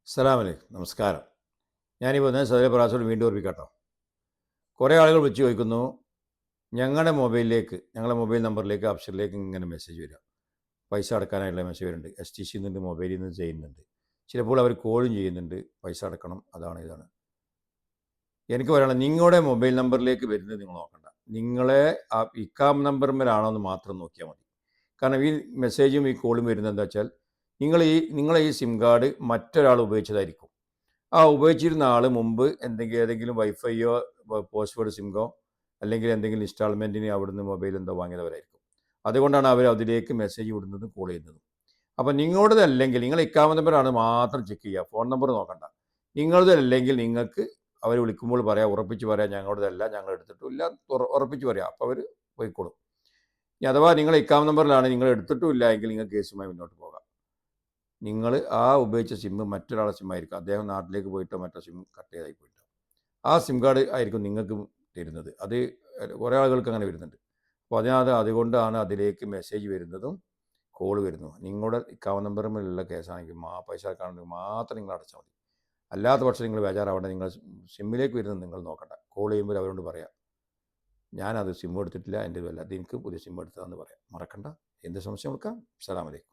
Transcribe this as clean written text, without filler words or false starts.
അസ്സലാമലൈക്കും. നമസ്കാരം. ഞാനിപ്പോൾ സഹോദര പ്രാസോട് വീണ്ടും ഓർപ്പിക്കാട്ടോ. കുറേ ആളുകൾ വിളിച്ച് ചോദിക്കുന്നു, ഞങ്ങളുടെ മൊബൈൽ നമ്പറിലേക്ക് അപ്ഷറിലേക്ക് ഇങ്ങനെ മെസ്സേജ് വരിക. പൈസ അടക്കാനായിട്ടുള്ള മെസ്സേജ് വരുന്നുണ്ട്. STC ന്നുണ്ട്, മൊബൈലിൽ നിന്ന് ചെയ്യുന്നുണ്ട്. ചിലപ്പോൾ അവർ കോളും ചെയ്യുന്നുണ്ട്, പൈസ അടക്കണം, അതാണ് ഇതാണ്. എനിക്ക് പറയാനുള്ളത്, നിങ്ങളുടെ മൊബൈൽ നമ്പറിലേക്ക് വരുന്നത് നിങ്ങൾ നോക്കണ്ട. നിങ്ങളെ ആ ഇക്കാം നമ്പർമേലാണോ എന്ന് മാത്രം നോക്കിയാൽ മതി. കാരണം ഈ മെസ്സേജും ഈ കോളും വരുന്നത് എന്താ വെച്ചാൽ, നിങ്ങളെ ഈ സിം കാർഡ് മറ്റൊരാൾ ഉപയോഗിച്ചതായിരിക്കും. ആ ഉപയോഗിച്ചിരുന്ന ആൾ മുമ്പ് ഏതെങ്കിലും വൈഫൈയോ പോസ്റ്റ്പെയ്ഡ് സിമ്മോ അല്ലെങ്കിൽ എന്തെങ്കിലും ഇൻസ്റ്റാൾമെൻറ്റിന് അവിടുന്ന് മൊബൈൽ എന്തോ വാങ്ങിയവരായിരിക്കും. അതുകൊണ്ടാണ് അവർ അതിലേക്ക് മെസ്സേജ് വിടുന്നതും കോൾ ചെയ്യുന്നതും. അപ്പോൾ നിങ്ങളുടേതല്ലെങ്കിൽ നിങ്ങൾ ഇക്കാമ നമ്പറാണ് മാത്രം ചെക്ക് ചെയ്യുക, ഫോൺ നമ്പർ നോക്കണ്ട. നിങ്ങളുടേതല്ലെങ്കിൽ നിങ്ങൾക്ക് അവർ വിളിക്കുമ്പോൾ ഉറപ്പിച്ച് പറയാം ഞങ്ങളുടേതല്ല, ഞങ്ങൾ എടുത്തിട്ടില്ല, ഉറപ്പിച്ച് പറയാം. അപ്പോൾ അവർ പോയിക്കോളും. ഇനി അഥവാ നിങ്ങൾ ഇക്കാമ നമ്പറിലാണ്, നിങ്ങൾ എടുത്തിട്ടുമില്ല എങ്കിൽ നിങ്ങൾ കേസുമായി മുന്നോട്ട് പോകാം. നിങ്ങൾ ആ ഉപയോഗിച്ച സിമ്മ് മറ്റൊരാളുടെ സിമ്മായിരിക്കും. അദ്ദേഹം നാട്ടിലേക്ക് പോയിട്ടോ മറ്റോ സിം കട്ട് ചെയ്തായി പോയിട്ടോ ആ സിം കാർഡ് ആയിരിക്കും നിങ്ങൾക്ക് തരുന്നത്. അത് കുറേ ആളുകൾക്ക് അങ്ങനെ വരുന്നുണ്ട്. അപ്പോൾ അതുകൊണ്ടാണ് അതിലേക്ക് മെസ്സേജ് വരുന്നതും കോൾ വരുന്നതും. നിങ്ങളുടെ അക്കൗണ്ട് നമ്പറിലുള്ള കേസാണെങ്കിൽ പൈസ അടക്കാണെങ്കിൽ മാത്രം നിങ്ങൾ അടച്ചാൽ മതി. അല്ലാത്ത പക്ഷം നിങ്ങൾ ബേജാറാവേണ്ട. നിങ്ങൾ സിമ്മിലേക്ക് വരുന്നത് നിങ്ങൾ നോക്കണ്ട. കോൾ ചെയ്യുമ്പോൾ അവരോട് പറയാം, ഞാനത് സിം എടുത്തിട്ടില്ല, എൻ്റെ അല്ല, അത് എനിക്ക് പുതിയ സിം എടുത്തതെന്ന് പറയാം. മറക്കണ്ട. എന്ത് സംശയം കൊടുക്കാം. അസ്സലാമു അലൈക്കും.